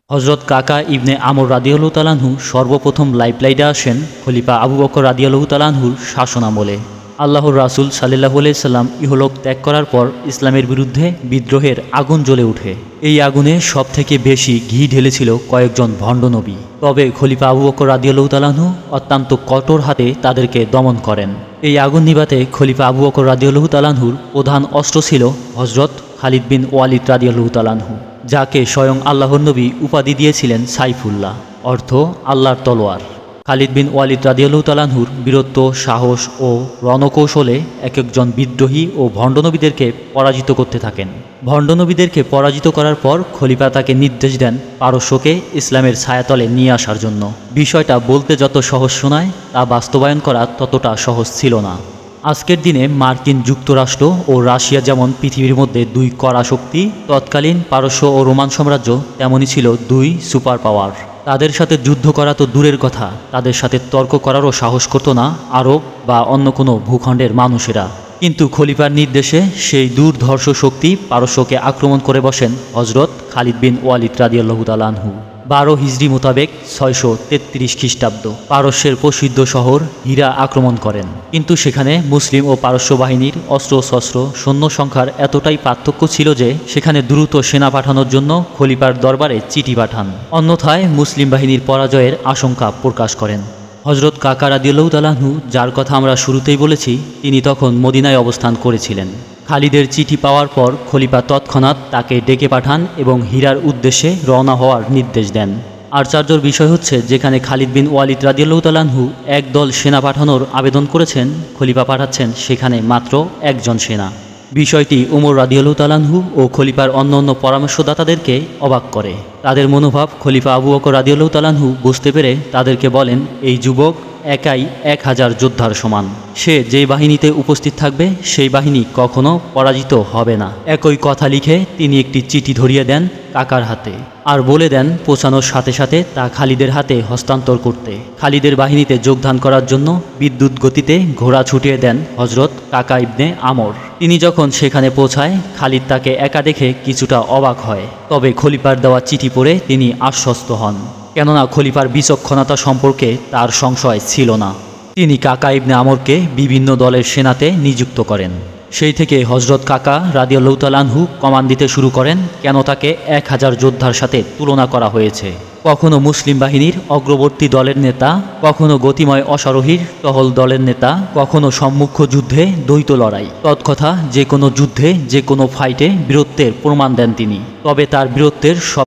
হযরত কাকা ইবনে আমর রাদিয়াল্লাহু তাআলা আনহু সর্বপ্রথম লাইফলাইনে আসেন খলিফা আবু বকর রাদিয়াল্লাহু তাআলা আনহুর শাসনামলে। আল্লাহর রাসূল সাল্লাল্লাহু আলাইহি সাল্লাম ইহলোক ত্যাগ করার পর ইসলামের বিরুদ্ধে বিদ্রোহের আগুন জ্বলে ওঠে। এই আগুনে সবথেকে বেশি ঘি ঢেলেছিল কয়েকজন ভণ্ড নবী। তবে খলিফা আবু বকর রাদিয়াল্লাহু তাআলা আনহু অত্যন্ত কঠোর হাতে তাদেরকে দমন করেন। এই আগুন নিভাতে খলিফা আবু বকর রাদিয়াল্লাহু তাআলা আনহুর প্রধান অস্ত্র ছিল হযরত খালিদ বিন ওয়ালিদ রাদিয়াল্লাহু তাআলা আনহু, যাকে স্বয়ং আল্লাহর নবী উপাধি দিয়েছিলেন সাইফুল্লাহ, অর্থ আল্লাহর তলোয়ার। খালিদ বিন ওয়ালিদ রাদিয়াল্লাহু তাআলা আনহুর বীরত্ব, সাহস ও রণকৌশলে এক একজন বিদ্রোহী ও ভণ্ডনবীদেরকে পরাজিত করতে থাকেন। ভণ্ডনবীদেরকে পরাজিত করার পর খলিফা তাকে নির্দেশ দেন পারস্যকে ইসলামের ছায়াতলে নিয়ে আসার জন্য। বিষয়টা বলতে যত সহজ শোনায়, তা বাস্তবায়ন করা ততটা সহজ ছিল না। আজকের দিনে মার্কিন যুক্তরাষ্ট্র ও রাশিয়া যেমন পৃথিবীর মধ্যে দুই কড়া শক্তি, তৎকালীন পারস্য ও রোমান সাম্রাজ্য তেমনই ছিল দুই সুপার পাওয়ার। তাদের সাথে যুদ্ধ করা তো দূরের কথা, তাদের সাথে তর্ক করারও সাহস করত না আরব বা অন্য কোনো ভূখণ্ডের মানুষেরা। কিন্তু খলিফার নির্দেশে সেই দুর্ধর্ষ শক্তি পারস্যকে আক্রমণ করে বসেন হযরত খালিদ বিন ওয়ালিদ রাদিয়াল্লাহু তাআলা আনহু। 12 হিজরি মোতাবেক 633 খ্রিস্টাব্দ পারস্যের প্রসিদ্ধ শহর হীরা আক্রমণ করেন। কিন্তু সেখানে মুসলিম ও পারস্য বাহিনীর অস্ত্রশস্ত্র সৈন্য সংখ্যার এতটাই পার্থক্য ছিল যে সেখানে দ্রুত সেনা পাঠানোর জন্য খলিফার দরবারে চিঠি পাঠান, অন্যথায় মুসলিম বাহিনীর পরাজয়ের আশঙ্কা প্রকাশ করেন। হযরত কাকা রাদিয়াল্লাহু তাআলা আনহু, যার কথা আমরা শুরুতেই বলেছি, তিনি তখন মদিনায় অবস্থান করেছিলেন। খালিদের চিঠি পাওয়ার পর খলিফা তৎক্ষণাৎ তাকে ডেকে পাঠান এবং হীরার উদ্দেশ্যে রওনা হওয়ার নির্দেশ দেন। আশ্চর্যের বিষয় হচ্ছে, যেখানে খালিদ বিন ওয়ালিদ রাদিয়াল্লাহু তাআলা আনহু একদল সেনা পাঠানোর আবেদন করেছেন, খলিফা পাঠাচ্ছেন সেখানে মাত্র একজন সেনা। বিষয়টি ওমর রাদিয়াল্লাহু তাআলা আনহু ও খলিফার অন্যান্য পরামর্শদাতাদেরকে অবাক করে। তাদের মনোভাব খলিফা আবু বকর রাদিয়াল্লাহু তাআলা আনহু বুঝতে পেরে তাদেরকে বলেন, এই যুবক একাই 1000 যোদ্ধার সমান। সে যেই বাহিনীতে উপস্থিত থাকবে সেই বাহিনী কখনো পরাজিত হবে না। একই কথা লিখে তিনি একটি চিঠি ধরিয়ে দেন কাকার হাতে আর বলে দেন পৌঁছানোর সাথে সাথে তা খালিদের হাতে হস্তান্তর করতে। খালিদের বাহিনীতে যোগদান করার জন্য বিদ্যুৎ গতিতে ঘোড়া ছুটিয়ে দেন হযরত কাকা ইবনে আমর। তিনি যখন সেখানে পৌঁছায়, খালিদ তাকে একা দেখে কিছুটা অবাক হয়। তবে খলিফার দেওয়া চিঠি পড়ে তিনি আশ্বস্ত হন, কেননা খলিফার বিচক্ষণতা সম্পর্কে তার সংশয় ছিল না। তিনি কাকা ইবনে আমরকে বিভিন্ন দলের সেনাতে নিযুক্ত করেন। সেই থেকে হযরত কাকা রাদিয়াল্লাহু তাআলা আনহু কমান দিতে শুরু করেন, কেন তাকে 1000 যোদ্ধার সাথে তুলনা করা হয়েছে। কখনো মুসলিম বাহিনীর অগ্রবর্তী দলের নেতা, কখনো গতিময় অশ্বারোহীর টহল দলের নেতা, কখনো সম্মুখ যুদ্ধে দ্বৈত লড়াই। তৎকথা যে কোনো যুদ্ধে, যে কোনো ফাইটে বীরত্বের প্রমাণ দেন তিনি। তবে তার বীরত্বের